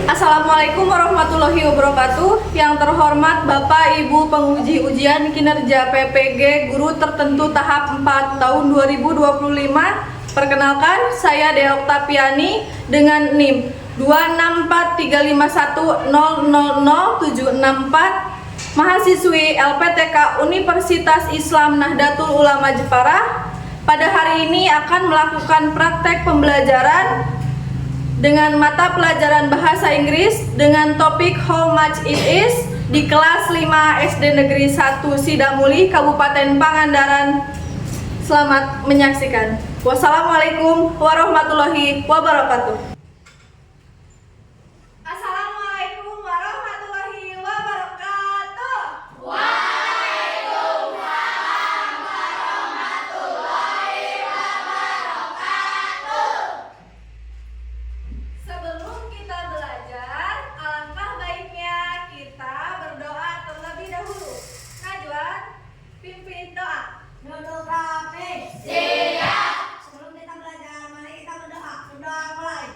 Assalamualaikum warahmatullahi wabarakatuh. Yang terhormat Bapak Ibu penguji ujian kinerja PPG Guru Tertentu tahap 4 tahun 2025. Perkenalkan, saya Dea Oktaviani dengan NIM 2643510000764, mahasiswi LPTK Universitas Islam Nahdlatul Ulama Jepara. Pada hari ini akan melakukan praktek pembelajaran dengan mata pelajaran bahasa Inggris dengan topik How Much It Is di kelas 5 SD Negeri 1 Sidamuli, Kabupaten Pangandaran. Selamat menyaksikan. Wassalamualaikum warahmatullahi wabarakatuh. Assalamualaikum warahmatullahi wabarakatuh. Sebelum kita belajar, alangkah baiknya kita berdoa terlebih dahulu. Najwan, pimpin doa. Duduk rapi. Siap. Sebelum kita belajar, mari kita berdoa. Berdoa mulai.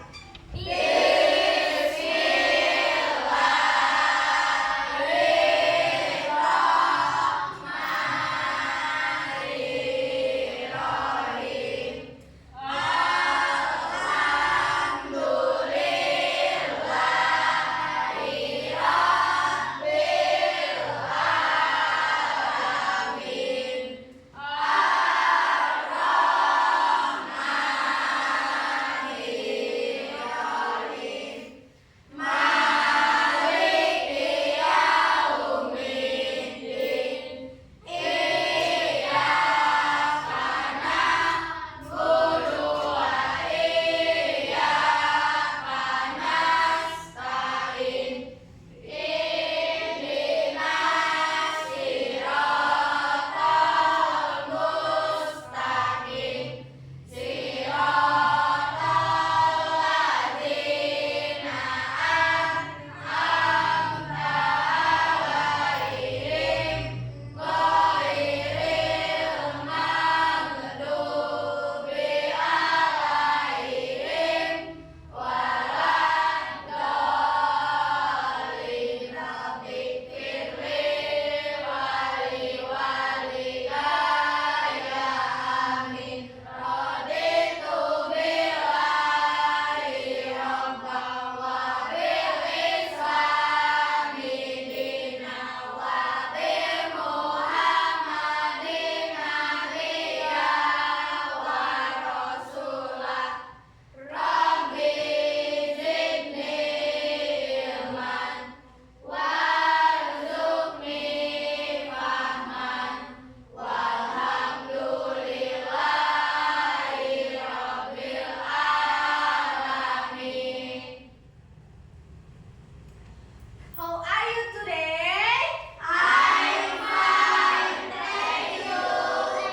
How are you today? I'm fine, thank you.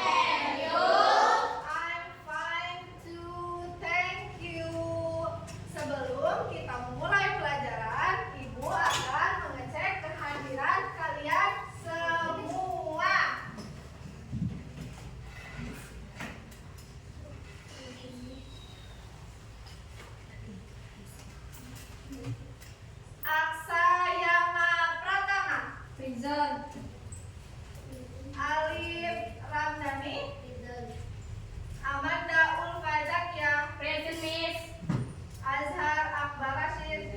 And you? I'm fine too, thank you. Sebelum kita memulai pelajaran, Ibu akan mengecek kehadiran kalian semua. Aksayama Pratama, Present. Alif Ramdhani, Amanda Ulfa Zakia, Present, Miss. Azhar Akbar Rashid,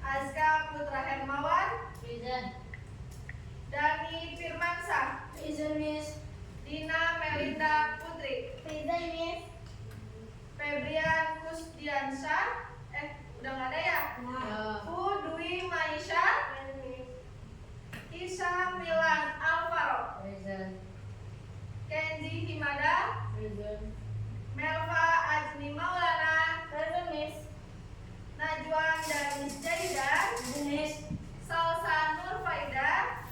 Azka Putra Hermawan, Present. Dani Firmansyah, Present, Miss. Dina Melinda Putri, Present, Miss. Febrian Kusdiansyah, udah nggak ada ya? Dwi Maisha, Isa Milan Alvaro, Present. Kenzi Himada, Present. Melva Ajni Maulana, Present, Miss. Najwan Danis Jaidan, Present, Miss. Salsa Nur Faida,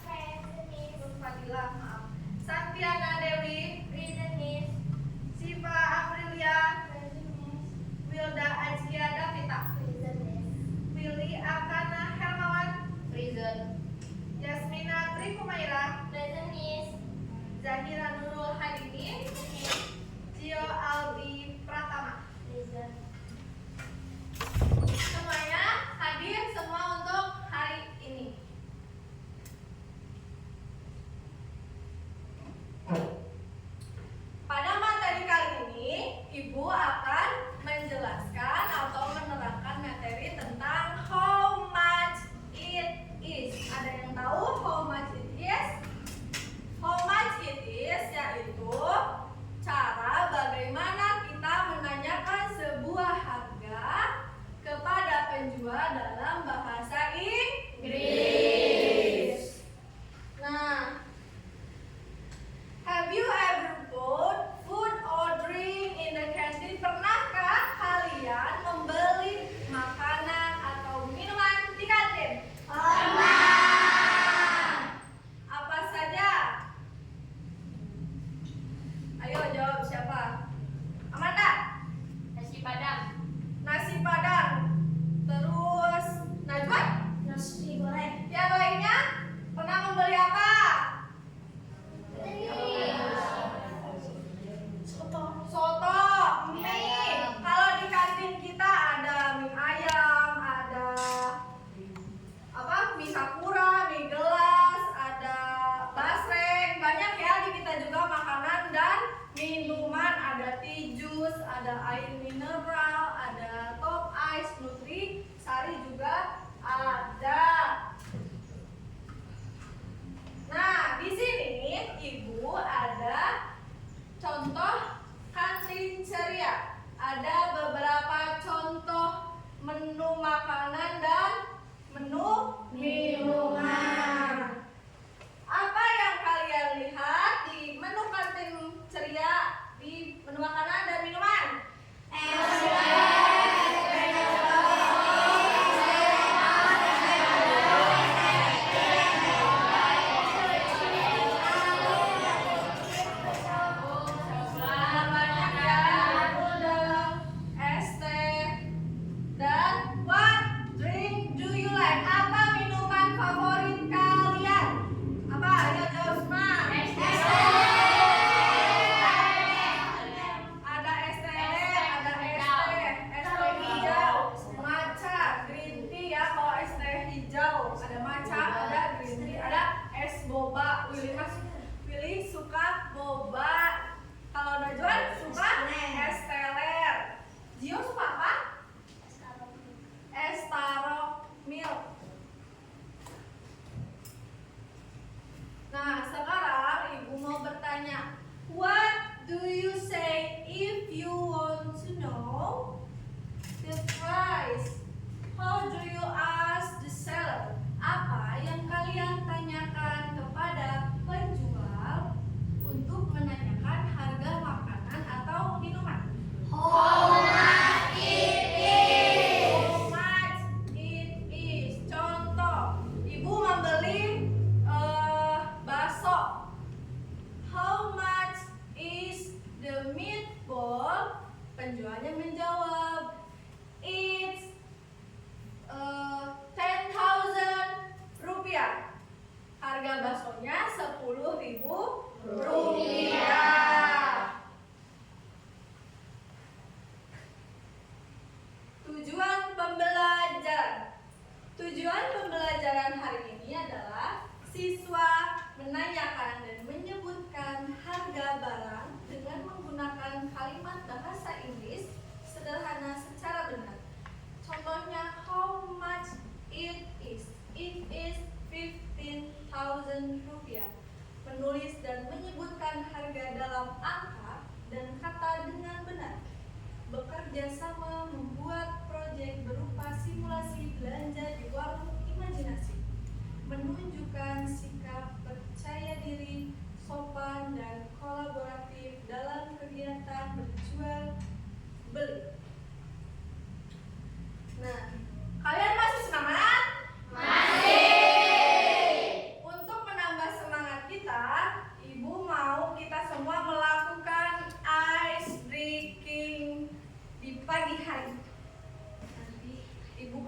Nur Fadila, maaf, Santiana Dewi, Present, Miss. Siva Aprilia, Present, Miss. Wilda Azkia Davita, Present, Miss. Willy Akana Hermawan, Present. Yasmina Tri Kumaira, Present, Miss. Zahira Nurul Hadini, Gio Albi Pratama. Present.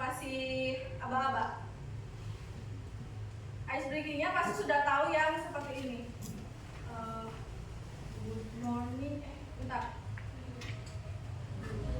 kasih aba-aba. Ice breakingnya pasti sudah tahu yang seperti ini. Good morning, bentar.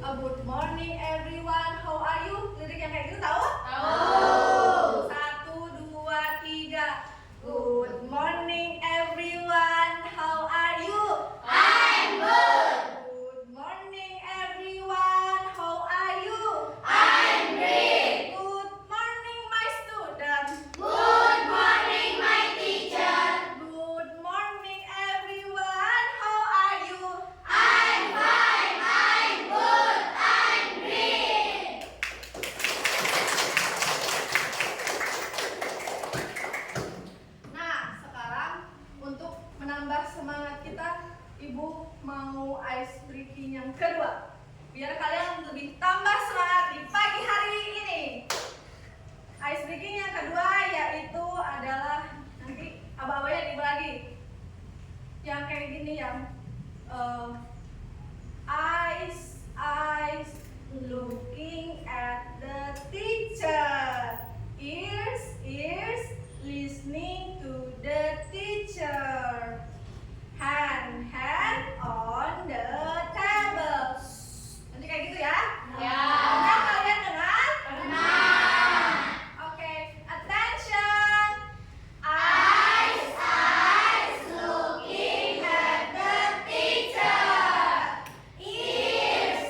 Good morning everyone, how are you? Lirik yang kayak gitu tahu? Tahu. 1, 2, 3. Good morning everyone, how are you? I'm good. Good morning everyone, how are you? I'm great. Good morning my student. Good morning, my teacher. Good morning everyone, how are you? I'm fine. I'm good. I'm great. Nah, sekarang untuk menambah semangat kita, Ibu mau ice breaking yang kedua. Biar kalian lebih tambah semangat di pagi hari ini. Ice breaking yang kedua yaitu adalah nanti aba-abanya dibagi. Yang kayak gini yang eyes looking at the teacher. Ears listening to the teacher. Hand on the table. Nanti kayak gitu ya. Ya. Pernah kalian dengar? Pernah. Oke, attention. Eyes looking at the teacher. Ears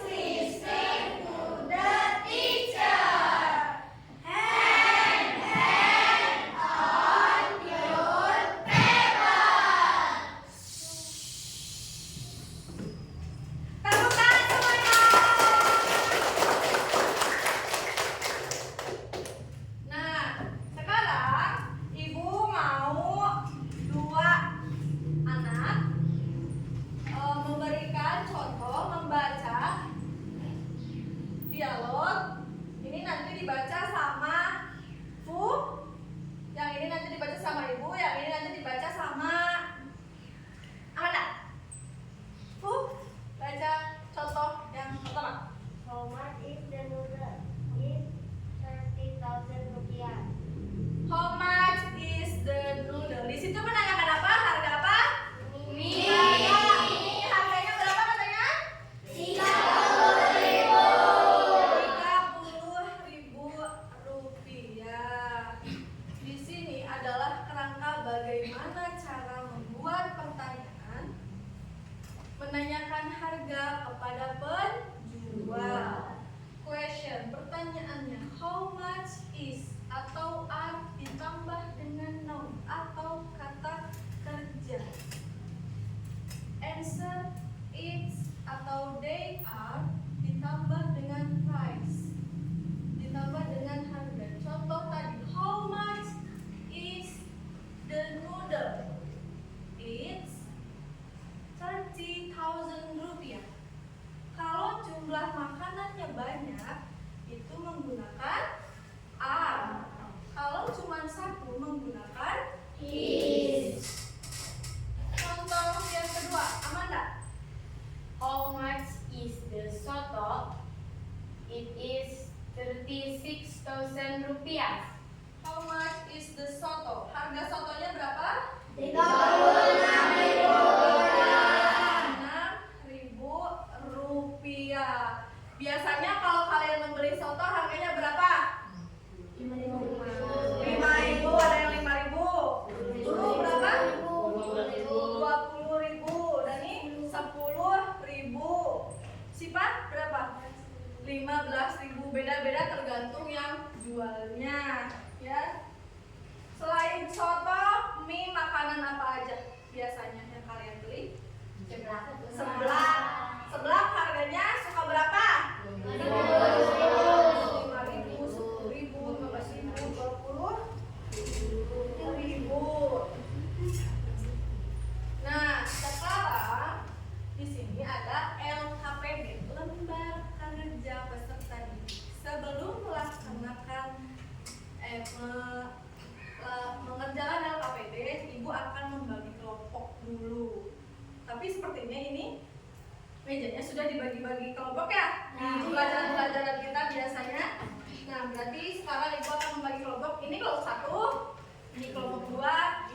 listening to the teacher. Hand on your table. Tepuk tangan semuanya. Nah, sekarang Ibu mau dua anak memberikan contoh membaca dialog. Ini nanti dibaca sama Fu, yang ini nanti dibaca sama Ibu, yang ini nanti dibaca sama Amanda. Fu, baca contoh yang pertama. How much is the noodle? It's 30,000 rupiah. How much is the noodle? Di situ menanyakan apa? Harga apa? Mie. Harga. Harganya berapa katanya? 30.000. 30.000 rupiah. Di sini adalah kerangka bagaimana cara membuat pertanyaan, menanyakan harga kepada penjual. Question, pertanyaannya how much is atau are ditambah dengan noun atau kata kerja. Answer it's atau they are ditambah dengan price, ditambah dengan harga. Contoh tadi, how much is the noodle? It's 30,000 rupiah. Kalau jumlah makanannya banyak, itu menggunakan are. Kalau cuma satu, menggunakan Is. Contoh yang kedua, Amanda. How much is the soto? It is 36,000 rupiah. How much is the soto? Harga sotonya berapa? 36.000 Rp6.000. Biasanya kalau kalian membeli soto harganya berapa? 5.000, ada yang 5.000. Dulu berapa? 20.000. Dan ini 10.000. Siapa berapa? 15.000. Beda-beda tergantung yang jualnya, ya. Selain soto, mie makanan apa aja biasanya yang kalian beli? Seblak. Seblak harganya suka berapa? 5.000, 10.000, 15.000, 20.000. Nah, sekarang di sini ada LKPD, lembar kerja peserta didik. Sebelum melaksanakan mengerjakan LKPD, Ibu akan membagi kelompok dulu. Tapi sepertinya ini mejanya sudah dibagi-bagi kelompok ya. Di pelajaran-pelajaran kita biasanya ini kelompok 1, ini kelompok 2,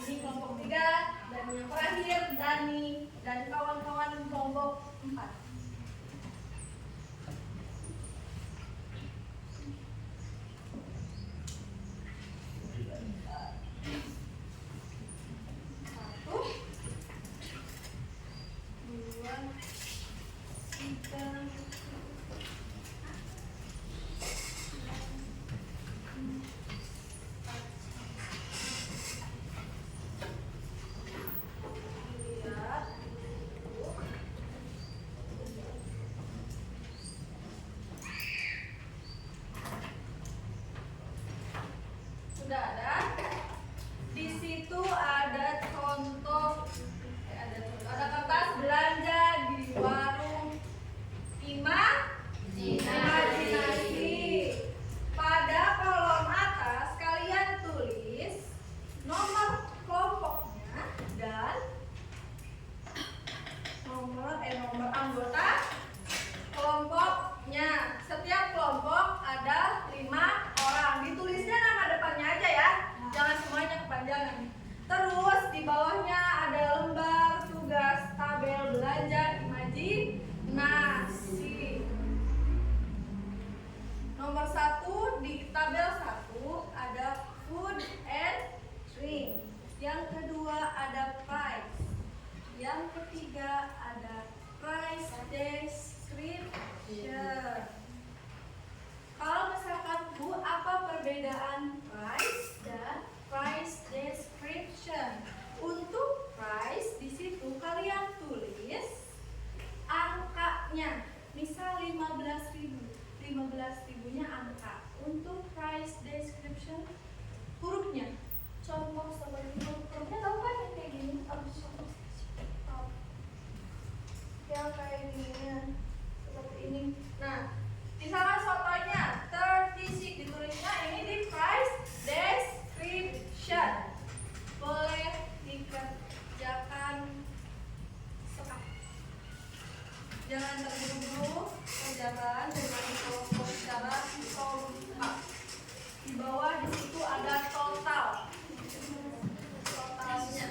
ini kelompok 3, dan yang terakhir Dani dan kawan-kawan kelompok 4. Sudah ada. Di situ ada contoh, ada kertas belanja di warung imajinasi. Pada kolom atas kalian tulis nomor kelompoknya dan nomor anggota kelompoknya. Setiap kelompok ada 5 orang. Ditulisnya nama depannya aja ya, jangan semuanya kepanjangan. Terus di bawahnya ada lembar tugas tabel belanja imajinasi. Nomor 1 di tabel 1 ada food and drink. Yang kedua ada price. Yang ketiga ada price description. Kalau misalkan Bu, apa perbedaan price dan price description? Untuk price di situ kalian tulis angkanya. Misal 15.000. 15.000-nya angka. Untuk price description hurufnya. Contoh seperti hurufnya tahu kan yang kayak gini? Yang kayak gini seperti ini. Nah, misalkan sotonya 36 ditulisnya ini di price description. Boleh dikerjakan sekarang. Jangan terburu-buru, kerjakan dengan kelompok secara kompak. Di bawah di situ ada total. Totalnya.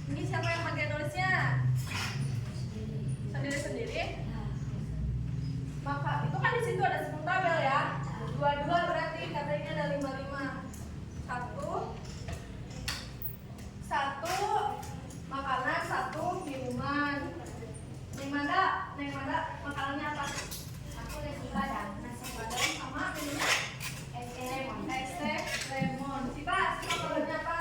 Ini siapa yang pakai nulisnya? Sendiri-sendiri? Maka itu kan di situ ada 10 tabel ya. 22 berarti katanya ada 55. Satu makanan, 1 minuman. Neng Manda makanannya apa? Aku nasi padang. Nasi padang sama minuman Es teh lemon. es teh lemon. Siapa makanannya apa?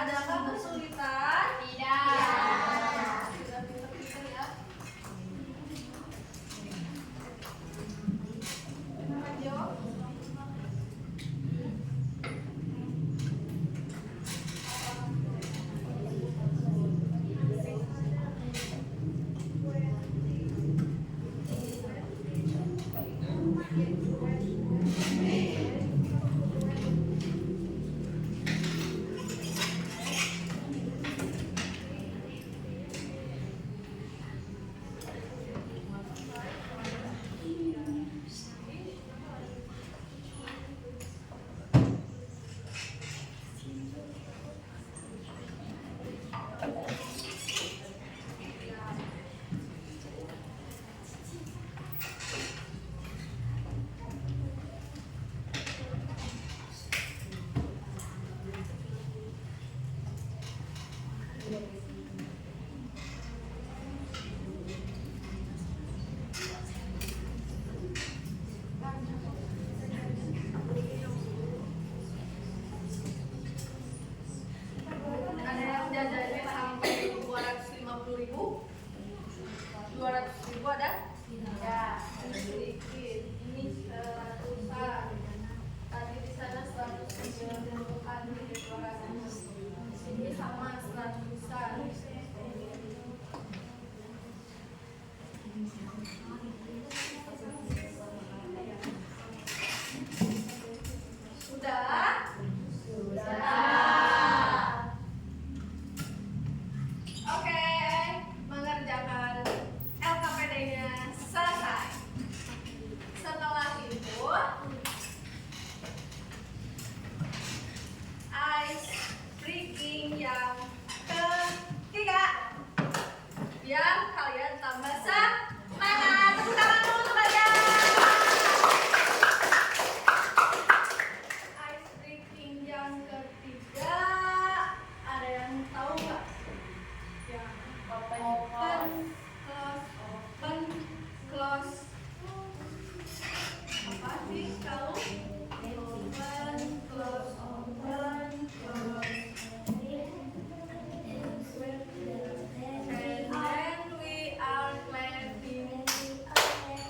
Adakah kesulitan? Tidak. Sudah pinter-pinter ya. Lanjut. Ada yang jajannya sampai 250.000? 200.000 ada? Tidak. Sedikit. Ini 100-an. Tadi di sana 190-an, ini 200. Ini sama 100-an. Sudah? Oke, mengerjakan LKPD-nya selesai. Setelah itu, ice breaking yang ketiga, biar kalian tambah semangat. Tepuk tangan dulu untuk kalian. Ice breaking yang ketiga, ada yang tahu nggak? Yang open, close, open, close. Apa sih kalau open, close, open, close. And then we are clapping.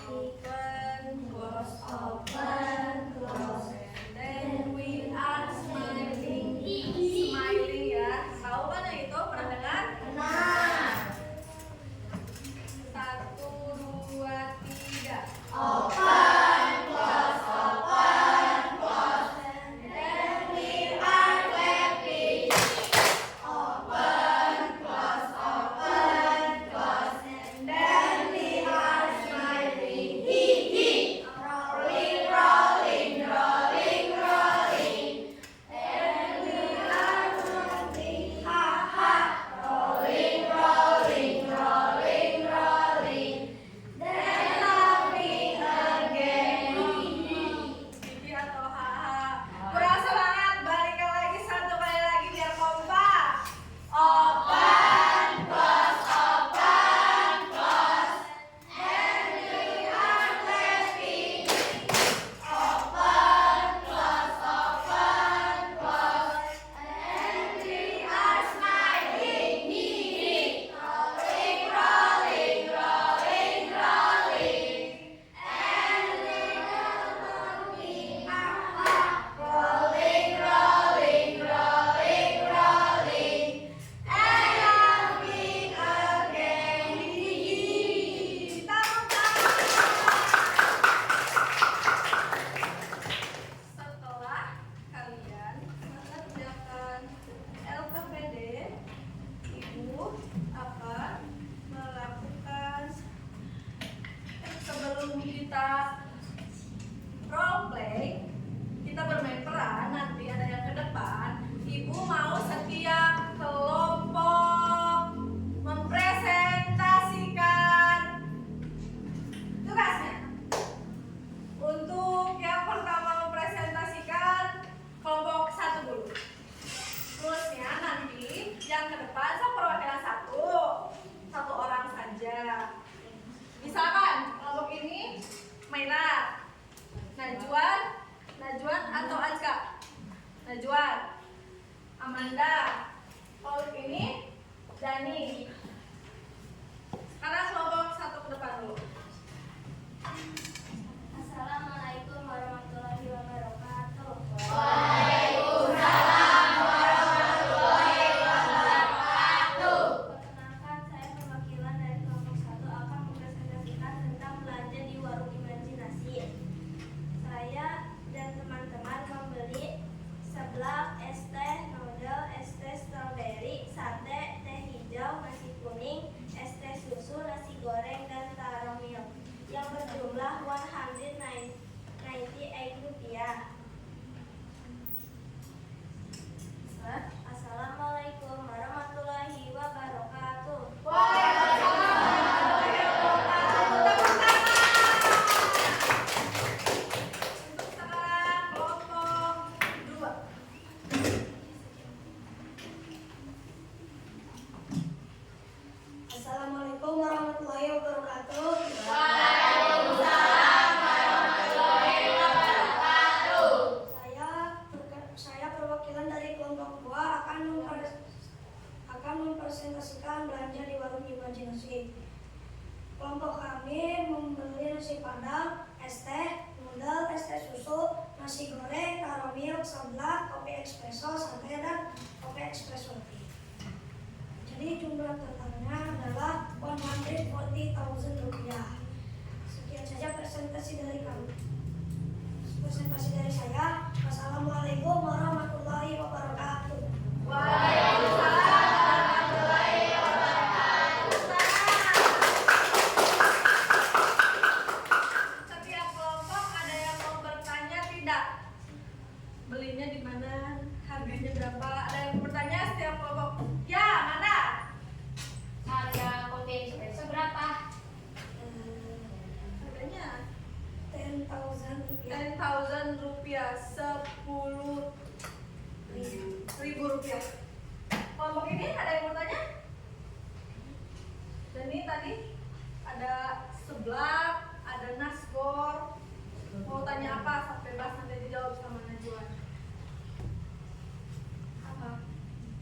Open, close, open, close. And then we are smiling. Smiling ya. Tahu kan yang itu? Pernah dengar? Benar. 1, 2, 3. Open, close, open, close. Then we are clapping. Open, close, open, close. And then we are smiling. Hee hee. Rolling, rolling, rolling, rolling. And we are laughing. Ha ha. Rolling, rolling, rolling, rolling. Then laughing again. Pipi atau haha. Kurang semangat, balikan lagi satu kali lagi biar kompak. Open, close, open, close. And we are clapping. Open, close, open, close. And we are smiling. Hee hee. Rolling, rolling, rolling, rolling. And we are laughing. Ha ha. Rolling, rolling, rolling, rolling. And laughing again. Tepuk tangan. Setelah kalian mengerjakan LKPD, Ibu akan melakukan sebelum kita role play, kita bermain peran, nanti ada yang ke depan. Ibu mau setiap kelompok mempresentasikan tugasnya. Untuk yang pertama mempresentasikan kelompok 1 dulu. Terusnya nanti yang ke depan sama perwakilan satu orang saja. Misalkan kelompok ini Mainar, Najwan atau Azka. Najwan, Amanda, Kelompok ini Dani. Sekarang kelompok satu ke depan dulu. Assalamualaikum warahmatullahi wabarakatuh. Waalaikumsalam warahmatullahi wabarakatuh. Perkenalkan, saya perwakilan dari kelompok 1 akan mempresentasikan tentang belanja di warung imajinasi. Saya dan teman-teman membeli seblak, es teh, noodle, es teh strawberry, sate, teh hijau, nasi kuning, es teh susu, nasi goreng, dan taro milk yang berjumlah 198 rupiah. Assalamualaikum warahmatullahi wabarakatuh. Untuk sekarang kelompok 2. Assalamualaikum warahmatullahi wabarakatuh. Waalaikumsalam warahmatullahi wabarakatuh. Saya perwakilan dari kelompok 2 akan mempresentasikan belanja di warung imajinasi. Kelompok kami membeli nasi padang, es teh, noodle, es teh susu, nasi goreng, taro milk, seblak, kopi espresso, sate, dan kopi espresso tea. Jadi jumlah totalnya adalah 140.000 rupiah. Sekian saja presentasi dari kami. Presentasi dari saya. Wassalamualaikum warahmatullahi wabarakatuh. Waalaikumsalam warahmatullahi wabarakatuh. Setiap kelompok ada yang mau bertanya tidak? Belinya di mana? Harganya berapa? Ada yang mau bertanya setiap kelompok? Ya, mana? Harga kopi espresso berapa? Harganya 10.000 rupiah. 10.000 rupiah, 10.000 rupiah. Kelompok ini ada yang mau tanya? Dan ini tadi ada seblak, ada nasgor. Mau tanya apa? Bebas nanti dijawab sama Najwa. Apa?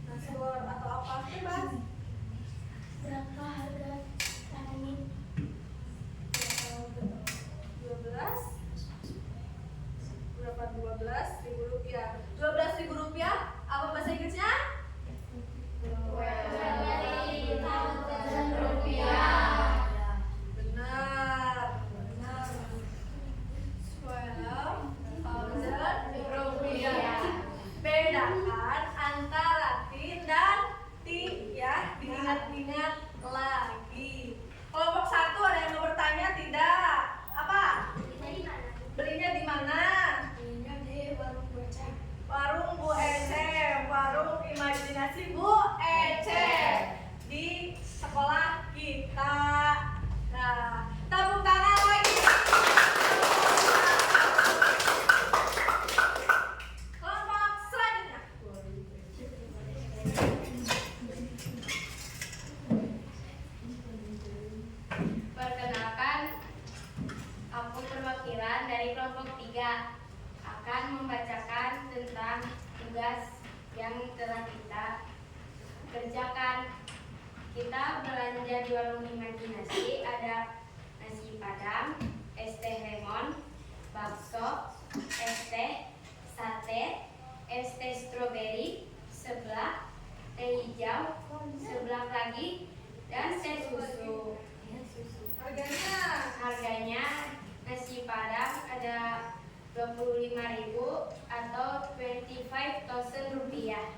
Nasgor atau apa? Bebas. Berapa harga tanamin? 12 berapa? 12.000 rupiah. 12.000 rupiah apa bahasa Inggrisnya? 12.000 rupiah. Benar. 12.000 rupiah. Bedakan antara tin dan ti ya, diingat-ingat lagi. Kelompok 1 ada yang mau bertanya tidak? Apa? Belinya di mana? Belinya di warung becek. Warung Bu Ece, warung imajinasi Bu Ece di sekolah kita. Nah, tepuk tangan lagi. Kelompok selanjutnya. Perkenalkan, aku perwakilan dari kelompok 3 akan membacakan tentang tugas yang telah kita kerjakan. Kita belanja di warung imajinasi, ada nasi padang, es teh lemon, bakso, es teh, sate, es teh strawberry, seblak, teh hijau, seblak lagi, dan teh susu. Harganya nasi padang ada 25.000 atau 25.000 rupiah.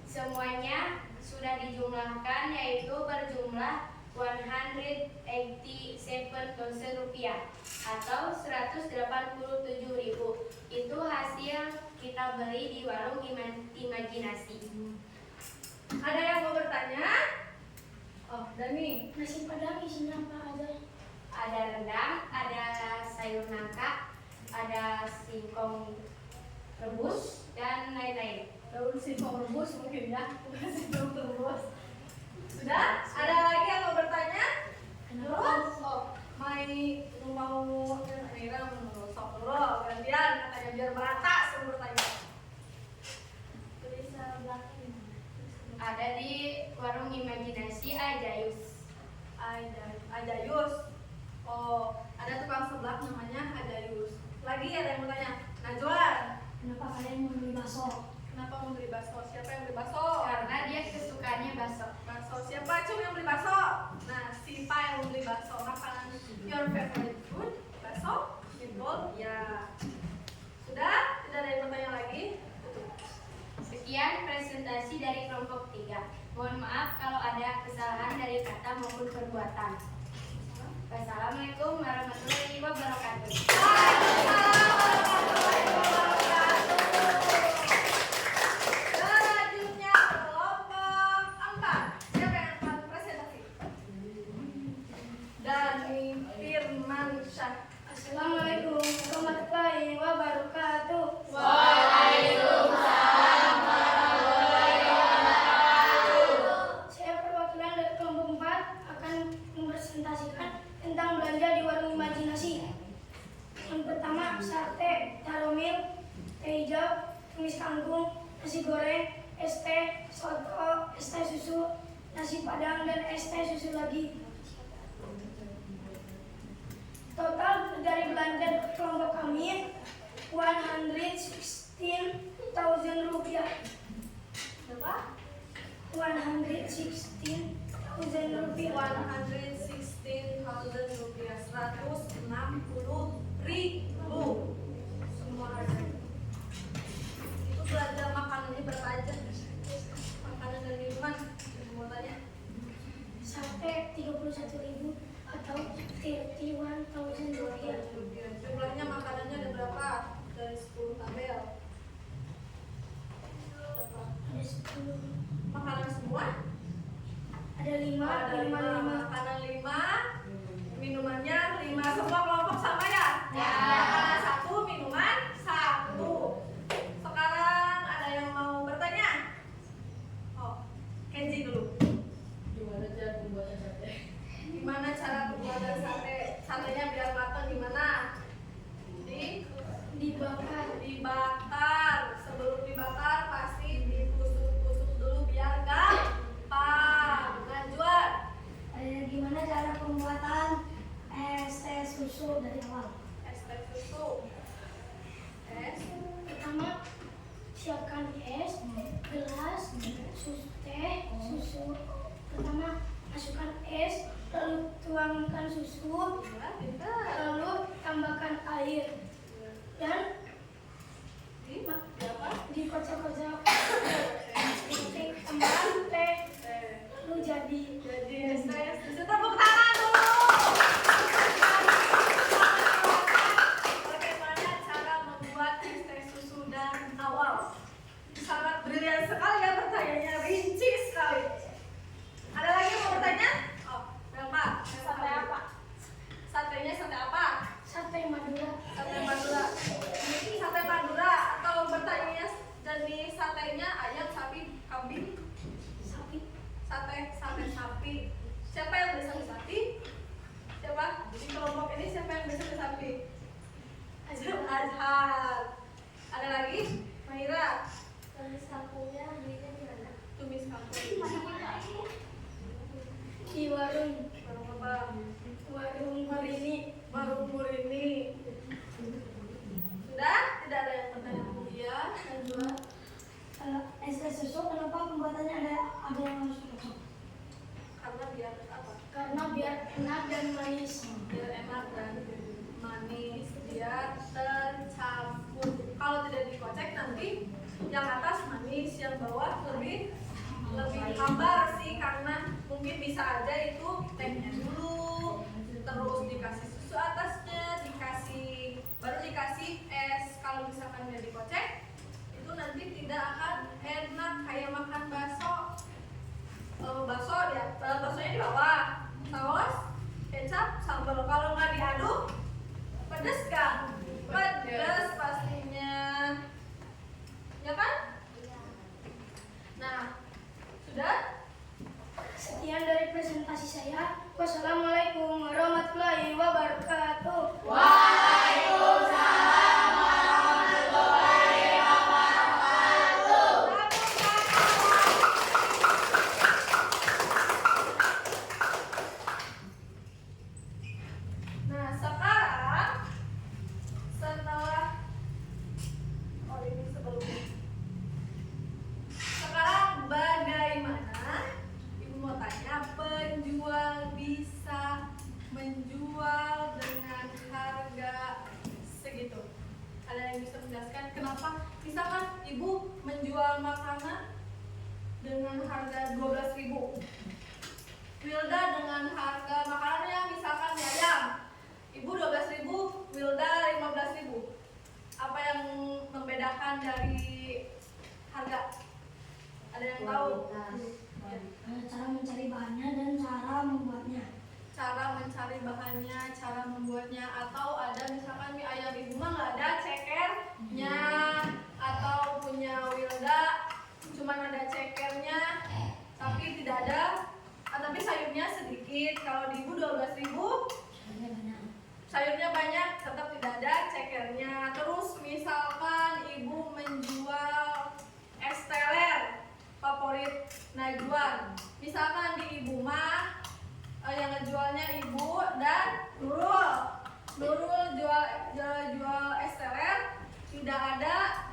Semuanya sudah dijumlahkan, yaitu berjumlah 187.000 rupiah atau 187.000. Itu hasil kita beli di warung imajinasi. Ada yang mau bertanya? Oh, Dani. Nasi padang isinya apa aja? Ada rendang, ada sayur nangka, ada singkong rebus, dan lain-lain. Daun singkong rebus mungkin ya, bukan singkong rebus. Sudah? Ada lagi yang mau bertanya? Terus? Oh, Mai mau Nira sok dulu gantian katanya biar merata semua bertanya. Beli seblak ini. Warung Imajinasi Ajayus. Ajayus. Oh, ada tukang seblak namanya Ajayus. Lagi ada yang mau tanya? Najwa, Kenapa kalian membeli bakso? kenapa mau beli bakso? Siapa yang beli bakso? Karena dia kesukaannya bakso. Bakso. Siapa Cung yang beli bakso? Nah, Sipa yang beli bakso. Makanan your favorite food? Bakso? Simple? Ya. Sudah? Tidak ada yang bertanya lagi? Sekian presentasi dari kelompok 3. Mohon maaf kalau ada kesalahan dari kata maupun perbuatan. Wassalamualaikum warahmatullahi wabarakatuh. Selanjutnya kelompok 4. Siapa yang akan presentasi? Dani Firmansyah. Assalamualaikum warahmatullahi wabarakatuh. Saya perwakilan dari kelompok 4 akan mempresentasikan tentang belanja di warung imajinasi. Yang pertama, sate, taromil, teh hijau, tumis kangkung, nasi goreng, es teh, soto, es teh susu, nasi padang, dan es teh susu lagi. Total dari belanja kelompok kami 116.000 rupiah. Berapa? 116.000 rupiah. 116.000 rupiah. 160.000 semua harga. Itu belanja makanannya berapa aja? Makanan dan minuman. Mau tanya? Sate 31.000 atau 31.000 rupiah. Jumlahnya makanannya ada berapa? Dari 10 tabel. Berapa? Ada 10. Makanan semua? Ada 5, Ada 5 makanan 5, minumannya 5. Semua kelompok sama ya? Ya. Makanan 1, minuman 1. Sekarang ada yang mau bertanya? Oh, Kenji dulu. Gimana cara pembuatan sate? Satenya biar matang gimana? Dibakar. Sebelum dibakar pasti ditusuk-tusuk dulu biar gampang. Najwa, Gimana cara pembuatan es teh susu dari awal? es teh susu. Es. Pertama, siapkan es, gelas, susu teh, susu. Pertama, masukkan es, lalu tuangkan susu, Ya, pintar. lalu tambahkan air, dan Apa? dikocok-kocok. Titik tambahkan teh, lalu jadi. Jadi es teh susu. Tepuk tangan dulu. Bagaimana cara membuat es teh susu dari awal? Sangat brilian sekali ya pertanyaannya, rinci sekali. Ada lagi yang mau bertanya? Oh, berapa? Sate apa? Satenya sate apa? Sate Madura. Sate Madura. Ini sate Madura atau bertanya jenis satenya ayam, sapi, kambing? Sapi. Sate sapi. Siapa yang beli sate sapi? Siapa? Di kelompok ini siapa yang beli sate sapi? Azhar. Ada lagi? Mahira. Tumis kangkungnya belinya di mana? Tumis kangkung. Di warung. Warung apa? Warung Marini. Warung Murini. Sudah? Tidak ada yang bertanya? Iya. Kedua, es teh susu kenapa pembuatannya ada yang harus dikocok? Karena biar apa? Karena biar enak dan manis. Biar enak dan manis, biar tercampur. Kalau tidak dikocek nanti yang atas manis, yang bawah lebih hambar sih, karena mungkin bisa aja itu tehnya dulu, terus dikasih susu atasnya, baru dikasih es. Kalau misalkan nggak dikocek, itu nanti tidak akan enak kayak makan bakso. Baksonya di bawah, saus, kecap, sambal. Kalau nggak diaduk, pedes kan? Pedes pastinya, ya kan? Nah, sudah? Sekian dari presentasi saya. Wassalamualaikum warahmatullahi wabarakatuh. ibu menjual makanan dengan harga 12.000. Wilda dengan harga makanannya misalkan mie ayam, ibu 12.000, Wilda 15.000. Apa yang membedakan dari harga? Ada yang tahu? Cara mencari bahannya dan cara membuatnya. Cara mencari bahannya, cara membuatnya, atau ada misalkan mie ayam ibu mah nggak ada cekernya, atau punya Wilda cuma ada cekernya tapi tidak ada, tapi sayurnya sedikit. Kalau di ibu 12.000 sayurnya banyak tetap tidak ada cekernya. Terus misalkan ibu menjual es teler favorit Najwan, misalkan di ibu mah yang ngejualnya ibu dan Nurul jual es teler tidak ada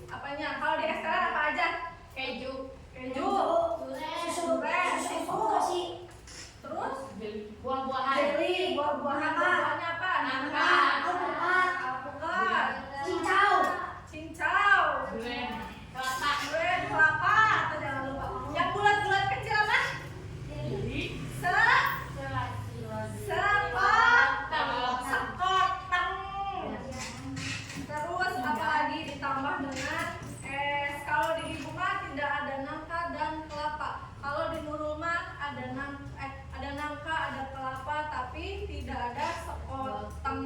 apanya. Kalau di es teler apa aja? Keju, susu, terus Buah-buahan. jelly, buah-buahannya apa? Nangka, alpukat, cincau, kelapa, atau jangan lupa yang bulat-bulat kecil apa? Sekoteng. Terus apalagi ditambah dengan es. Kalau di ibu mah tidak ada nangka dan kelapa. Kalau di Nurul mah ada nangka, ada kelapa, tapi tidak ada sekoteng.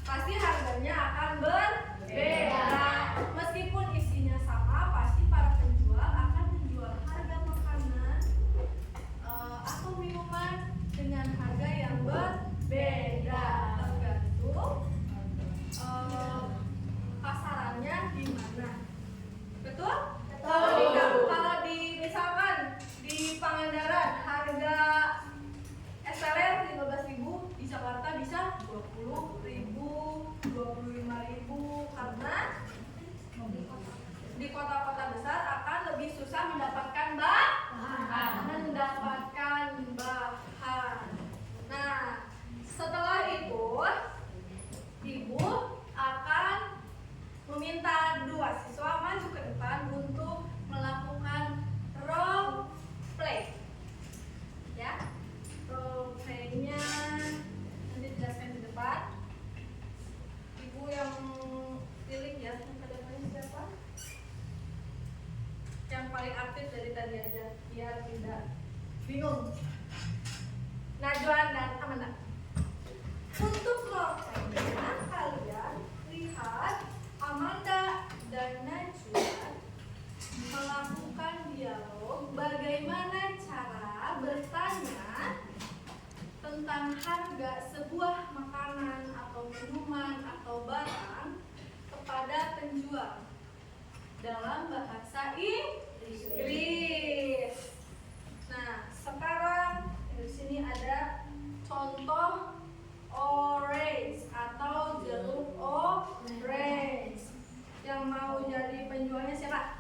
Pasti harganya akan berbeda. Meskipun isinya sama, pasti para penjual akan menjual harga makanan atau minuman dengan harga yang berbeda, tergantung pasarannya di mana. Betul? Kalau di misalkan di Pangandaran harga es teler 15.000, di Jakarta bisa 20.000, 25.000, karena di kota-kota besar akan lebih susah mendapatkan bahan. Nah, setelah itu ibu akan meminta dua siswa maju ke depan untuk melakukan role play. Ya, role playnya nanti dijelaskan di depan. Ibu yang pilih ya, yang ke depannya siapa? Yang paling aktif dari tadi aja, biar tidak bingung. Najwan dan Amanda. Untuk role play-nya kalian lihat Amanda dan Najwan melakukan dialog bagaimana cara bertanya tentang harga sebuah makanan atau minuman atau barang kepada penjual dalam bahasa Inggris. Nah, sekarang di sini ada contoh orange atau jeruk orange. Yang mau jadi penjualnya siapa?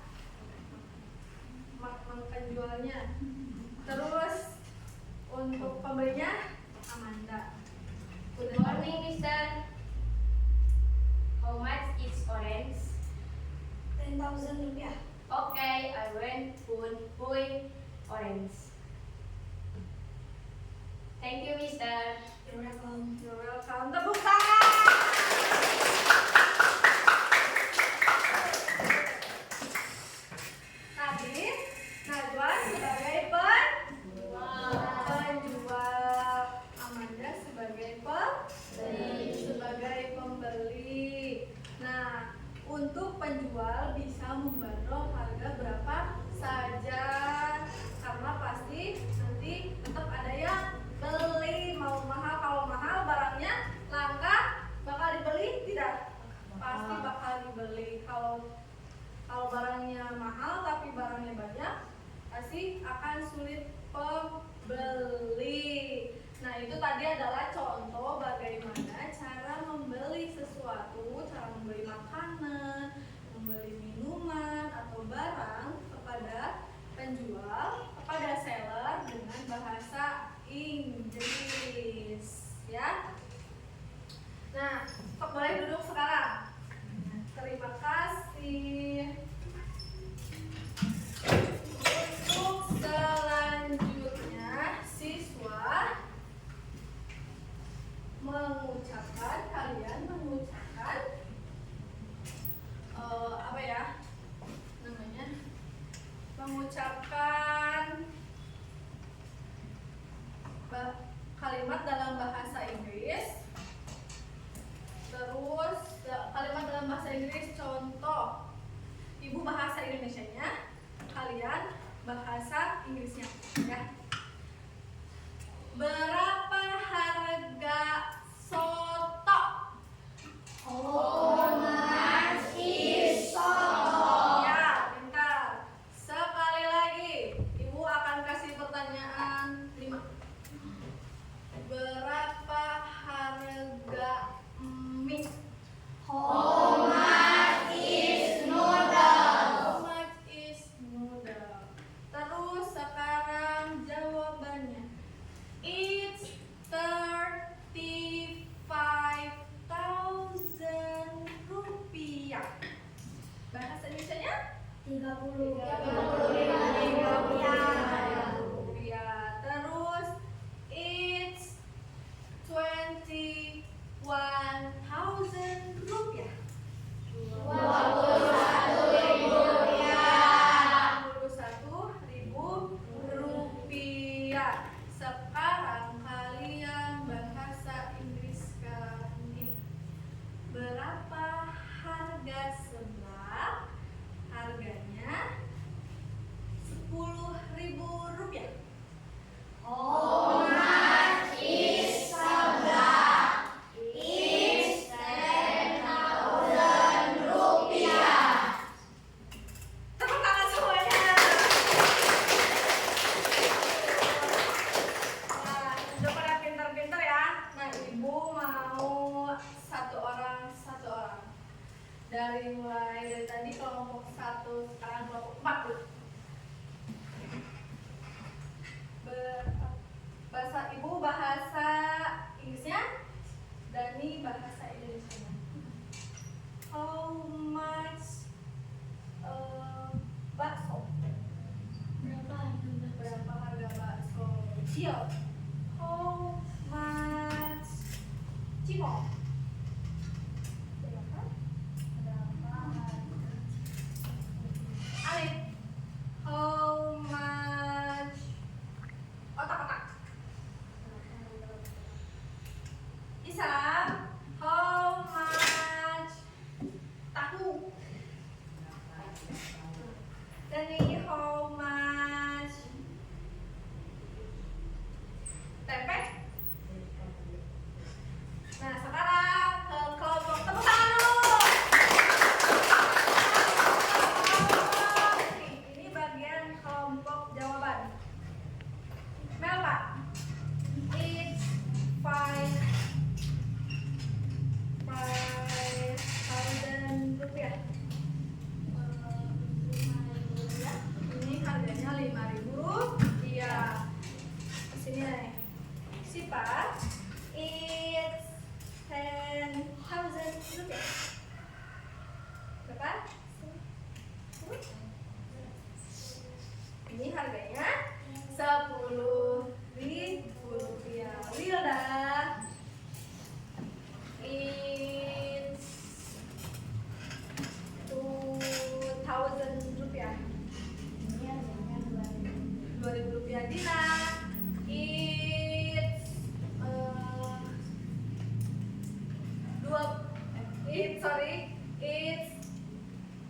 Penjualnya. Terus untuk pembelinya Amanda. Good morning, Mister. How much is orange? 10,000 rupiah. Okay, I went buy orange. Thank you, Mister. You're welcome. You're welcome. Tepuk tangan. Tadi Najwan sebagai penjual, Amanda sebagai pembeli. Nah, untuk penjual bisa membandrol harga berapa saja, karena pasti nanti tetap ada yang beli. Mau mahal, kalau mahal barangnya langka, bakal dibeli tidak? Pasti bakal dibeli. Kalau barangnya mahal tapi barangnya banyak, pasti akan sulit pembeli. Nah, itu tadi adalah contoh bagaimana cara membeli sesuatu, cara membeli makanan, membeli minuman atau barang kepada penjual, kepada seller dengan bahasa Inggris, ya. Nah, boleh duduk sekarang. Terima kasih. Indonesianya, kalian bahasa Inggrisnya ya. Berapa harga soto? How much is soto? Ya, pintar. Sekali lagi, Ibu akan kasih pertanyaan 5. Berapa harga mie? How much is noodle? How much is noodle? Terus sekarang jawabannya. It's 35.000 rupiah. Bahasa Indonesianya? 35.000 rupiah. Rupiah. Terus it's 21.000 rupiah. 21.000 rupiah. 21.000 rupiah. Sekarang kalian bahasa Inggriskan ini. Berapa harga seblak? Harganya 10.000 rupiah. How much is seblak? It's 10.000 rupiah. Tepuk tangan semuanya. Nah, udah pada pintar-pintar ya. Nah, Ibu mau satu orang. Dari tadi kelompok 1, sekarang kelompok 4 dulu. Bahasa Ibu bahasa Inggrisnya, Dani bahasa Indonesianya. How much bakso? Berapa harga bakso? Cio. How much cimol? Berapa harga? Alif. How much otak-otak? Isam. How much tahu? Dani, how much tempe? Nah, sekarang ke kelompok tepuk tangan dulu. Ini bagian kelompok jawaban. Melpa. It's 5.000 rupiah. Ini harganya 5.000 rupiah. Sini nih. Sipa. It's 10.000 rupiah. Berapa? Ini harganya 10.000 rupiah. Wilda. It's 2.000 rupiah. 2.000 rupiah. Dina. It's it's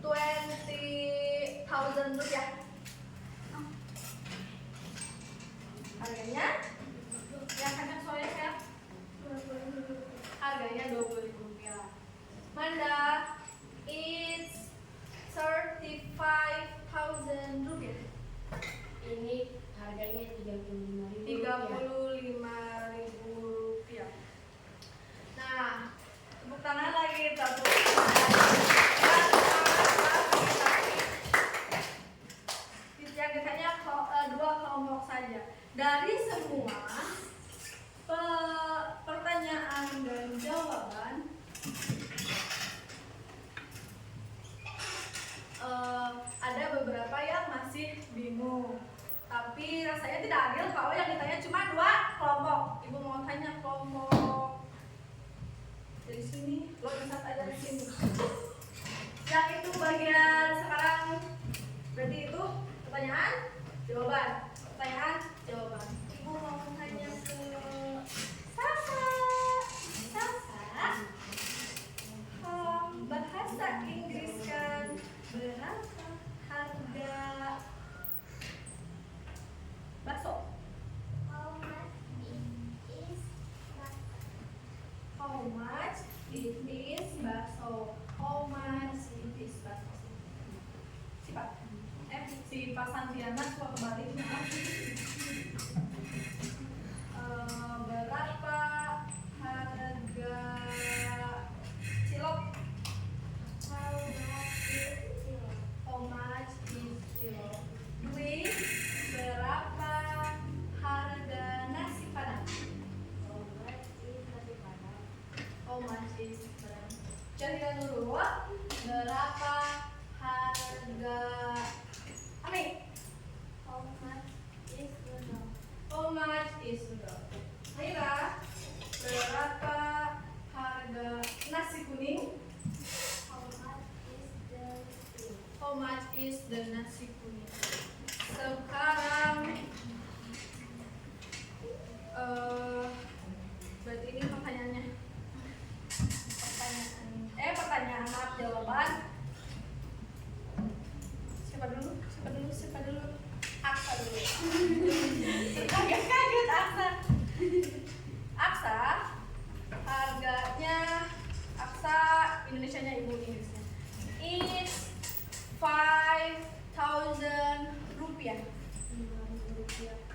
20.000 rupiah. Harganya yang kadang soalnya saya harganya 20.000 rupiah. Manda, it's 35.000 rupiah. Ini harganya 35.000 35.000 rupiah. Nah, tepuk tangan lagi, tepuk yang ditanya 2 kelompok saja. Dari semua pertanyaan dan jawaban ada beberapa yang masih bingung, tapi rasanya tidak adil kalau yang ditanya cuma 2 kelompok. Ibu mau tanya kelompok dari sini, lo bisa aja di sini. Yang itu bagian sekarang, berarti itu pertanyaan, jawaban, pertanyaan, jawaban. Ibu mau tanya ke Sasa. Bahasa Inggris kan berapa harga si Pak Santiana suka kembali. Berapa harga cilok? How much is cilok? Dwi, berapa harga nasi padang? How much is padang? Cari dulu. Berapa harga Ami? How much is udang? Aira, berapa harga nasi kuning? How much is the nasi kuning? Sekarang berarti ini pertanyaannya. Pertanyaan maaf jawaban. Siapa dulu? Aksa dulu. Kaget Aksa. Harganya Aksa Indonesianya ibu Inggrisnya. Is 5.000 rupiah.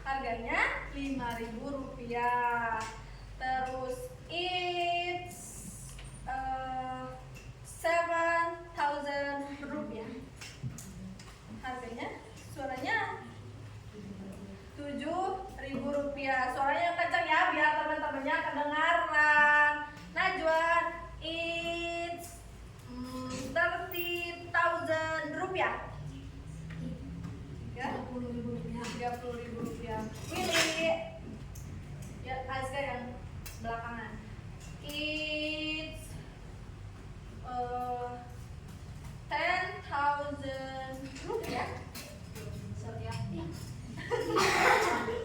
Harganya 5.000 rupiah. Terus it's 7.000 rupiah. Harganya, suaranya 7.000 rupiah. Suaranya kencang ya biar teman-temannya kedengaran. Najwan, it's 30.000 rupiah. 30.000 rupiah. Willy, ya Azka yang belakangan. It's 10.000 rupiah.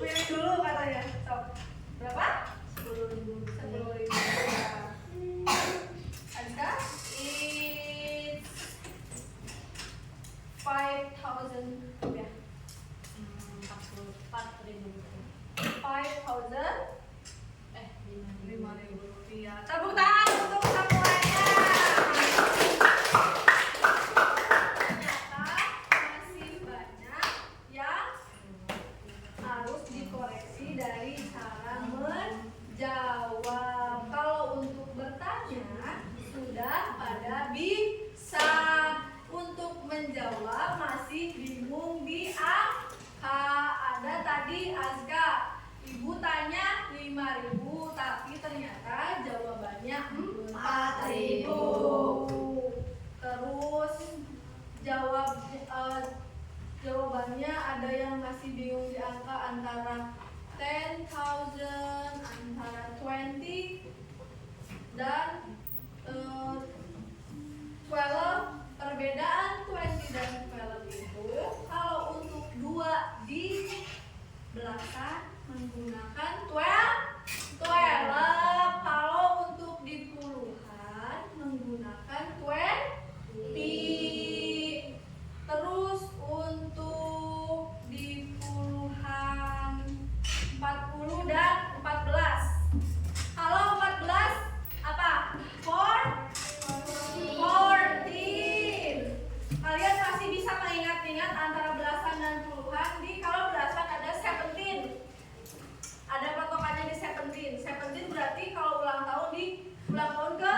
Pilih dulu katanya. Sok. Berapa? 10.000 rupiah. Azka, it's 5.000 rupiah. 5.000 rupiah. Tepuk tangan untuk semuanya. Ternyata masih banyak yang harus dikoreksi dari cara menjawab. Kalau untuk bertanya sudah pada bisa, untuk menjawab masih bingung di angka. Ada tadi Azka, ibu tanya 5.000 tapi ternyata jawabannya 4.000. Terus jawabannya ada yang masih bingung di angka antara 10.000, antara 20 dan 12. Perbedaan 20 dan 12 itu kalau untuk 2 di belakang menggunakan 12. Kalau untuk di puluhan menggunakan 20. Terus untuk di puluhan 40 dan 14. Kalau 14 apa? 14. Kalian pasti bisa mengingat-ingat antara belasan dan puluhan. Kalau belasan ada 17. Ada patokannya di 17. 17 berarti kalau ulang tahun di ulang tahun ke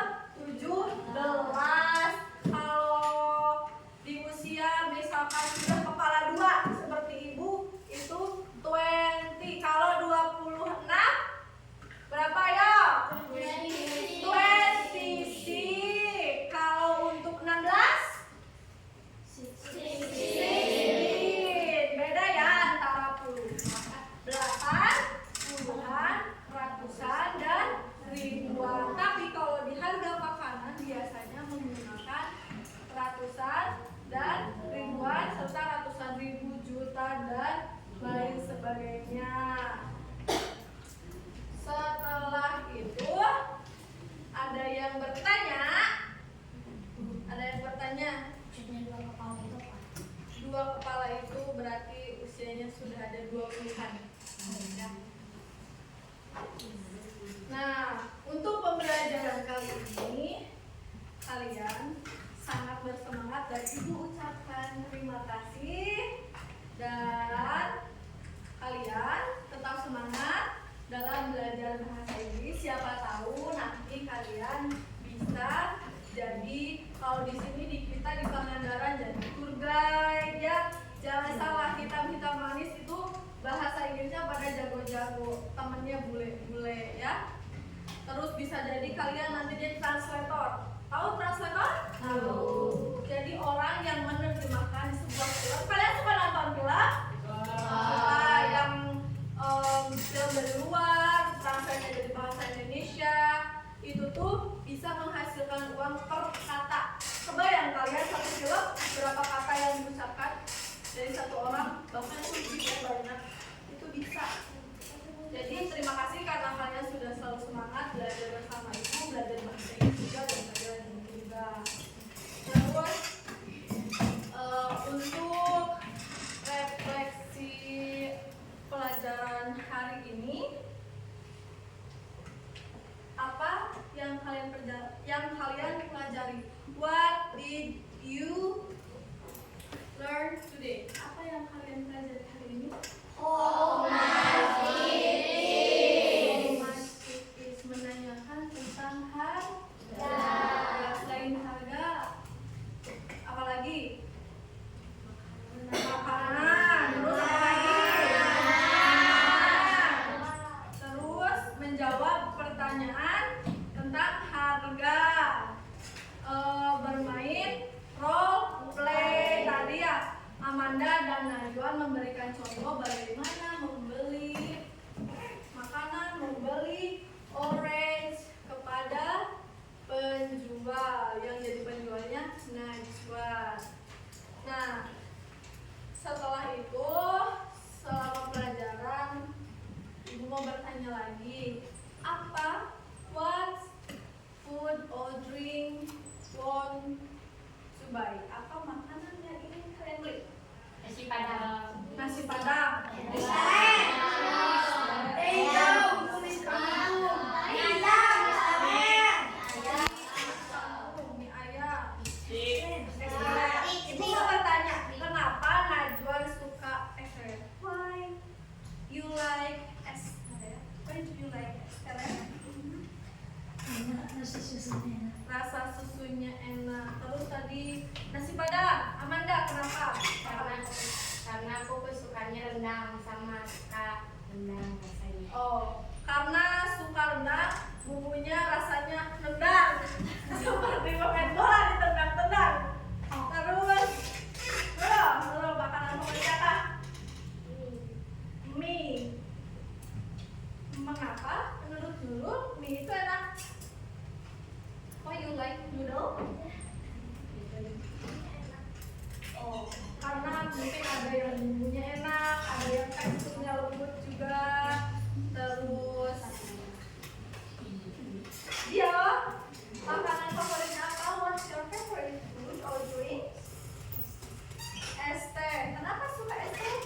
17. Kalau di usia misalkan sudah kepala 2 seperti ibu itu 20. Kalau 26 berapa ya? 26. Kalau untuk 16 beda ya antara belasan, puluhan, ratusan, dan ribuan. Tapi kalau di harga makanan biasanya menggunakan ratusan dan ribuan serta ratusan ribu, juta, dan lain sebagainya. Setelah itu ada yang bertanya. Dua kepala itu berarti usianya sudah ada 20-an. Nah, untuk pembelajaran kali ini kalian sangat bersemangat dan ibu ucapkan terima kasih jago, temennya bule ya. Terus bisa jadi kalian nanti jadi translator. Tahu translator? Tahu. Jadi orang yang menerjemahkan sebuah film. Kalian suka nonton film? Suka yang film dari luar, translate jadi bahasa Indonesia. Itu tuh bisa menghasilkan uang per kata. Kebayang kalian satu film berapa kata yang diucapkan dari satu orang, bahkan itu lebih banyak. Itu bisa. Jadi terima kasih karena kalian sudah selalu semangat belajar bersama ibu, belajar bahasa Inggris juga dan belajar Inggris juga. Terus untuk refleksi pelajaran hari ini, apa yang kalian pelajari? What did you learn today? Apa yang kalian pelajari hari ini? Menanyakan tentang harga. Selain harga, apalagi? Makanan. Terus apa lagi? Terus menjawab pertanyaan tentang harga. Bermain role play tadi ya. Amanda dan Najwa memberikan contoh bagaimana membeli makanan, membeli orange kepada penjual. Yang jadi penjualnya Najwa. Nah, setelah itu, selama pelajaran, ibu mau bertanya lagi, apa, what food or drink want to buy? Apa makanan yang ingin kalian beli? Nasi Padang. Nasi Padang. Mie ayam. Ibu mau bertanya, kenapa Najwa suka es? Why you like es? Why do you like es? Rasa susunya enak. Terus tadi nasi Padang. Amanda, kenapa? Karena aku kesukaannya rendang sama suka rendang rasanya. Oh, karena suka rendang, bumbunya rasanya nendang. Seperti pemain bola ditendang-tendang. Terus, makanan favorit apa? Mie. Mengapa? Menurut dulu, mie itu enak. Why you like noodle? Oh, karena mungkin ada yang bumbunya enak, ada yang teksturnya lembut juga. Terus, dia makanan favoritnya apa? What's your favorite food or drink? Es teh. Kenapa suka es teh?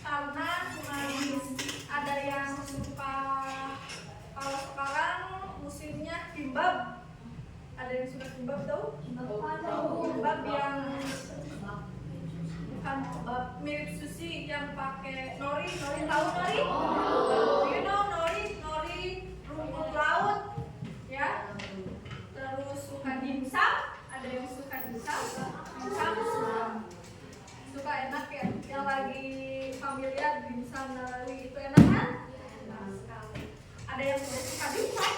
Karena manis. Ada yang suka, kalau sekarang musimnya kimbab. Ada yang suka kimbab tahu? Kimbab yang bukan kebab, mirip sushi yang pakai nori. Nori tahu nori? You know nori rumput laut, ya. Terus suka dimsum. Ada yang suka dimsum. Suka enak ya. Yang lagi familiar dimsum Narawi itu enak kan? Enak sekali. Ada yang tidak suka dimsum.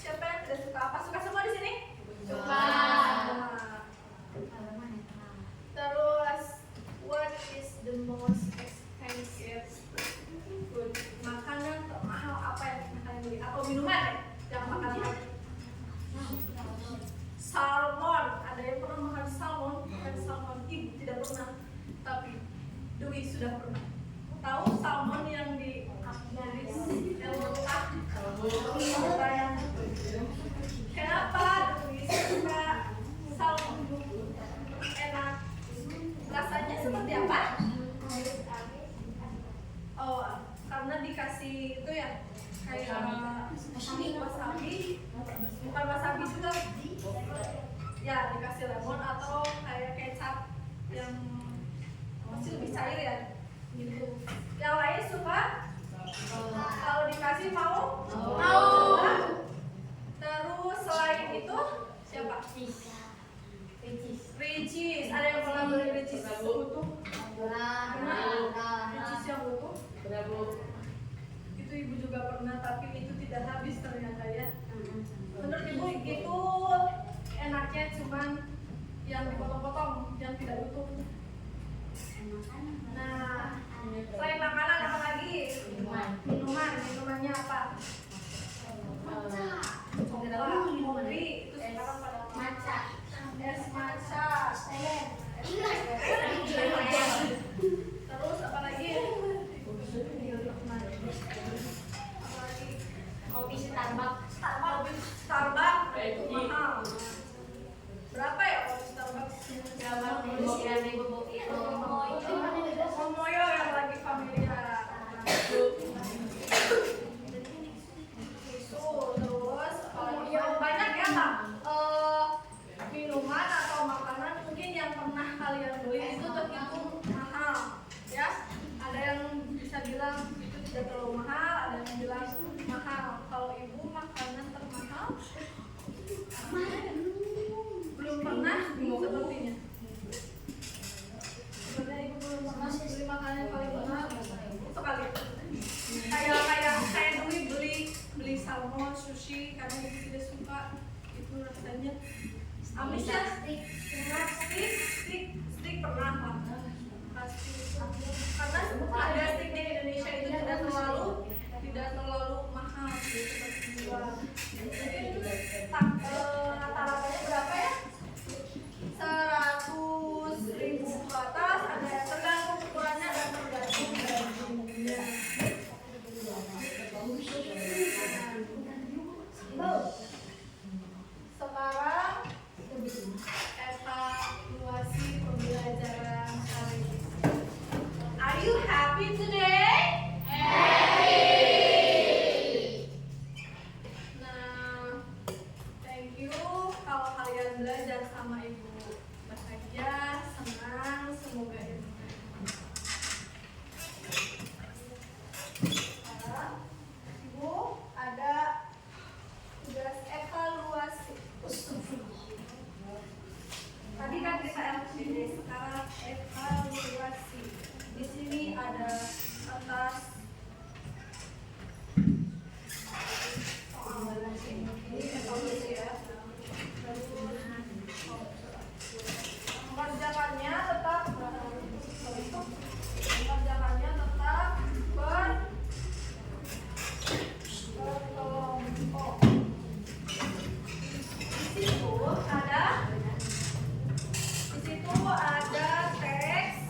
Siapa yang tidak suka? Apa suka semua di sini? Suka. Terus, what is the most expensive food? Makanan termahal apa yang kalian beli? Atau minuman ya? Jangan makanan lagi. Salmon. Ada yang pernah makan salmon? Makan salmon. Ibu tidak pernah. Tapi Dwi sudah pernah. Tahu salmon yang di kenapa Dwi suka salmon? Enak. Rasanya seperti apa? Oh, karena dikasih itu ya, kayak wasabi. Bukan wasabi juga. Ya, dikasih lemon atau kayak kecap yang masih lebih cair ya. Gitu. Yang lain suka? Kalau dikasih mau? Terus selain itu siapa? Ricis. Ada yang pernah beli ricis utuh? Ricis nasi yang utuh? Itu ibu juga pernah, tapi itu tidak habis ternyata ya. Menurut ibu itu enaknya cuman yang dipotong-potong, yang tidak utuh. Nah, selain makanan apa lagi? Minumannya apa? Kopi, itu sekarang pada Matcha. es matcha, terus apa lagi? Kopi Starbucks. Starbucks itu mahal. Berapa ya kopi Starbucks? Momoyo yang lagi familiar. Terus banyak ya Kak, minuman atau makanan mungkin yang pernah kalian beli itu terhitung mahal ya. Ada yang bisa bilang itu tidak terlalu mahal, ada yang bilang mahal. Kalau ibu makanan termahal belum pernah sepertinya. Sebenarnya ibu belum pernah beli makanan yang paling mahal itu kali. Kayak Dwi beli salmon, sushi karena ibu tidak suka itu rasanya amis ya. Steak pernah lah. Pasti karena ada steak di Indonesia itu tidak terlalu mahal seperti jual. Jadi rata-ratanya berapa ya? 100.000 ke atas, ada yang tergantung ukurannya dan tergantung dagingnya. Sekarang evaluasi pembelajaran kali ini. Are you happy today? Nah, thank you kalau kalian belajar sama ibu. Bahagia, senang, semoga ilmu. Ibu ada tugas evaluasi. Tadi kan kita LCD, sekarang evaluasi. Di sini ada kertas soal ini evaluasi ya. Mengerjakannya tetap berkelompok. Di situ ada teks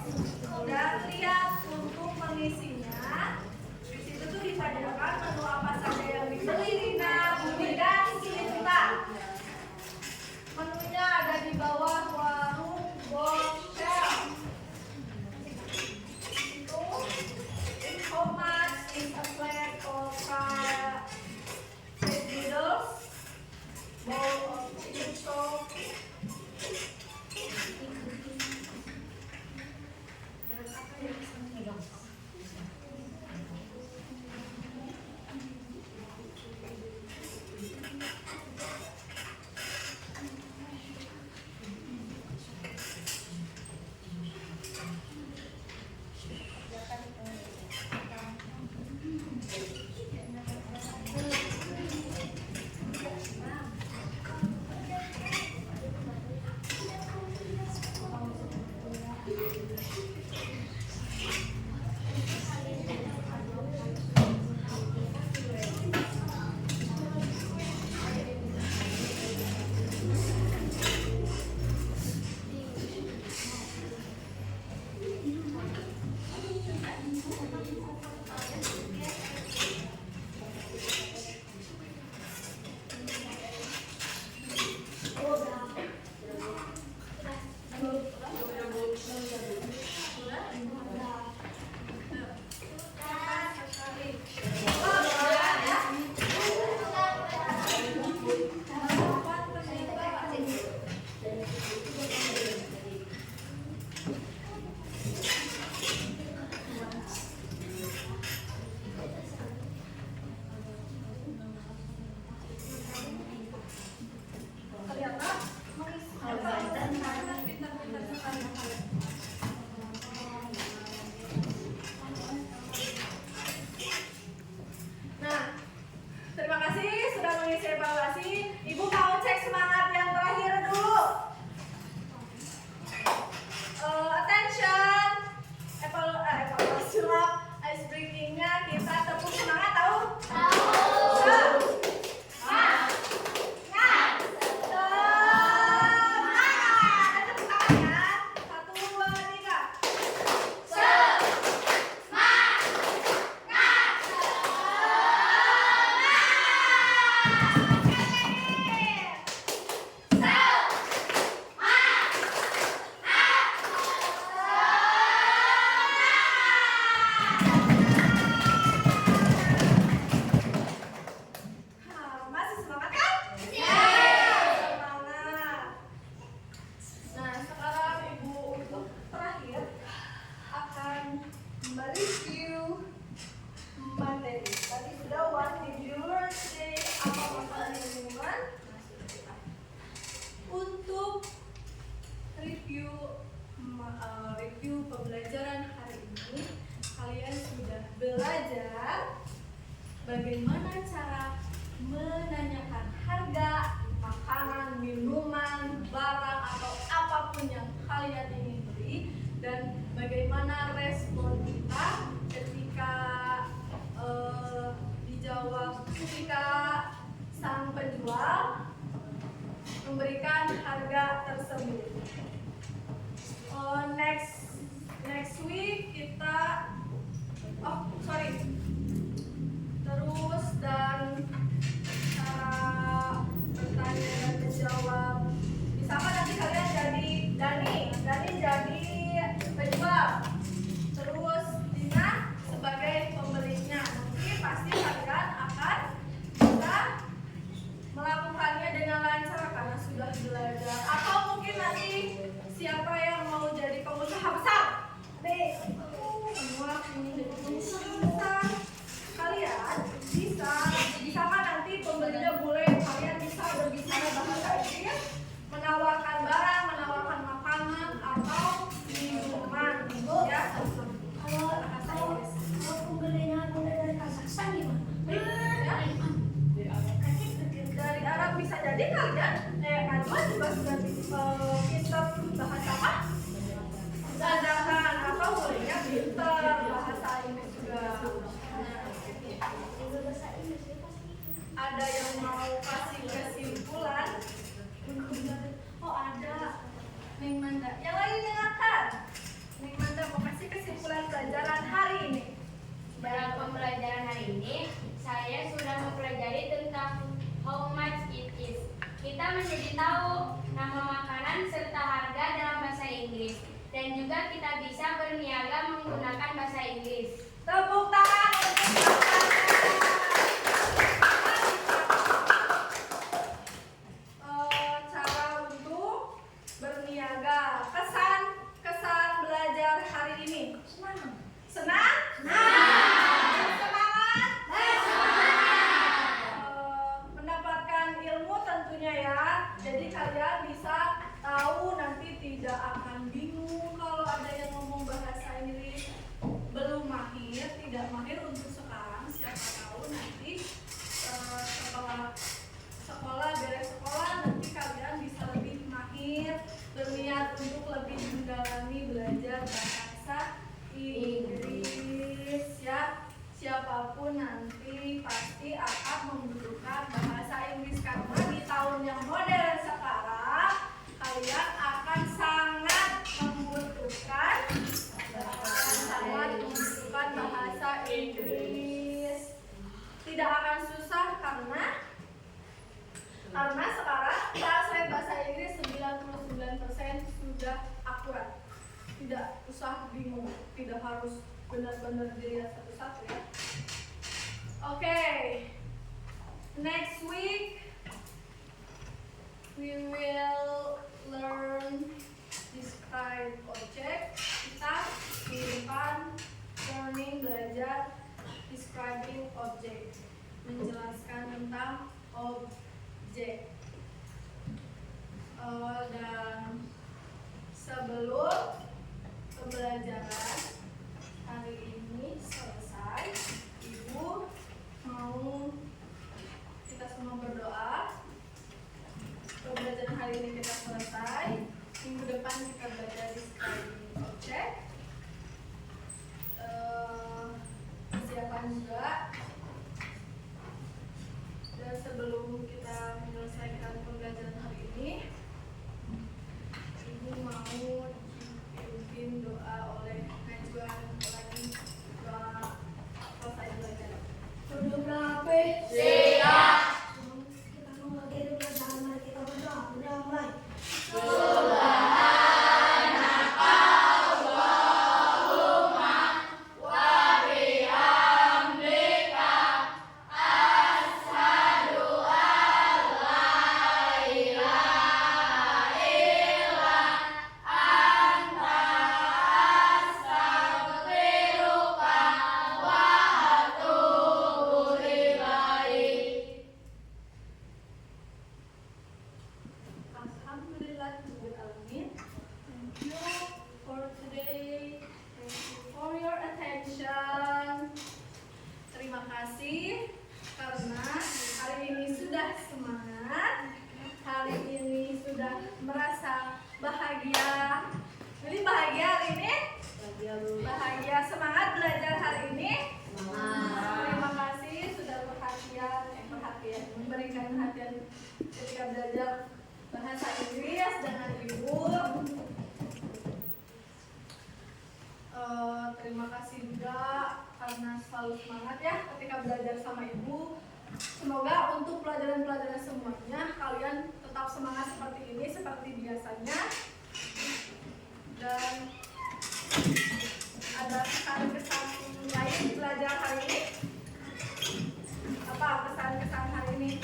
dan lihat untuk mengisinya. Di situ tuh ditanyakan menu apa saja yang dibeli Rina, Budi dan Sinta. Menunya ada di bawah warung Borstel. Itu how much is a plate of fried noodles, bowl of chicken soup, review pembelajaran hari ini. Kalian sudah belajar bagaimana cara menanyakan harga makanan, minuman, barang atau apapun yang kalian ingin beli, dan bagaimana respon kita ketika ketika sang penjual memberikan harga tersebut. Next week kita terus dan cara bertanya dan menjawab. Misalkan nanti kalian Dani jadi penjual, terus Dina sebagai pembelinya. Nanti pasti kalian akan bisa melakukannya dengan lancar karena sudah belajar. Atau mungkin nanti siapa yang mau jadi pengusaha besar? Semua ingin jadi pengusaha besar. Kalian bisa, misalkan nanti pembelinya bule, kalian bisa berbicara bahasa Inggris, menawarkan barang, menawarkan makanan atau minuman, ya. Kalau pembelinya mulai dari Kazakhstan gimana? Dari Arab bisa jadi kalian, Najwa juga sudah pintar bahasa apa? Sedangkan atau bolehnya pintar bahasa Inggris juga. Ada yang mau kasih kesimpulan? Oh ada, Neng Manda. Yang lain dengarkan. Neng Manda mau kasih kesimpulan pelajaran hari ini. Dalam pembelajaran hari ini, saya sudah mempelajari tentang how much it is. Kita menjadi tahu nama makanan serta harga dalam bahasa Inggris. Dan juga kita bisa berniaga menggunakan bahasa Inggris. Tepuk tangan untuk cara untuk berniaga. Kesan belajar hari ini. Senang? Semangat? Mendapatkan ilmu tentunya ya. Jadi kalian bisa tahu, nanti tidak akan bingung kalau ada yang ngomong bahasa Inggris belum mahir, tidak mahir untuk sekarang. Siapa tahu nanti setelah beres sekolah nanti kalian bisa lebih mahir, berniat untuk lebih mendalami belajar bahasa Inggris ya. Siapapun nanti pasti akan membutuhkan bahasa Inggris karena di tahun yang modern sekarang kalian akan sangat membutuhkan bahasa Inggris. Tidak akan susah karena sekarang translate bahasa Inggris 99% sudah akurat. Tidak usah bingung, tidak harus benar-benar dilihat satu-satu ya. Oke. Next week we will learn describe object. Kita di depan learning belajar describing object, menjelaskan tentang objek. Dan sebelum pembelajaran hari ini selesai, Ibu mau kita semua berdoa. Pembelajaran hari ini kita selesai. Minggu depan kita belajar describing object. Persiapan juga. Dan sebelum kita menyelesaikan pembelajaran hari ini, Ibu mau dipimpin doa oleh Najwa lagi, doa selesai belajar. Berdoa Siap. Kita mulai dari pelajaran, mari kita berdoa. Mulai. Subhanallah. terima kasih juga karena selalu semangat ya ketika belajar sama Ibu. Semoga untuk pelajaran-pelajaran semuanya kalian tetap semangat seperti ini, seperti biasanya. Dan ada kesan-kesan lain belajar hari ini? Apa kesan-kesan hari ini?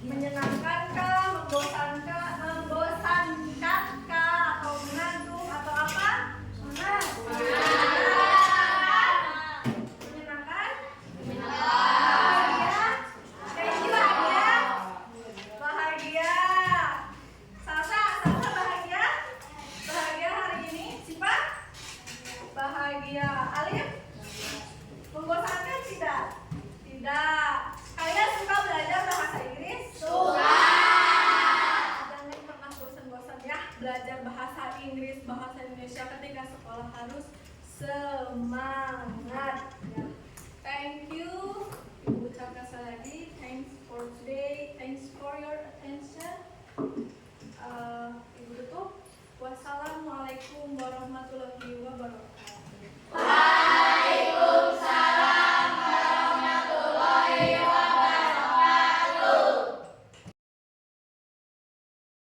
Menyenangkankah, membosankankah, atau mengantuk, atau apa? Menyenangkan? Bahagia? Kayak bahagia? Bahagia. Salsa bahagia? Bahagia hari ini? Siapa? Bahagia. Alif? Membosankan tidak? Tidak. Kalian suka belajar bahasa Inggris? Suka. Jangan pernah bosan-bosan ya belajar bahasa Inggris, bahasa Indonesia ketika sekolah harus semangat.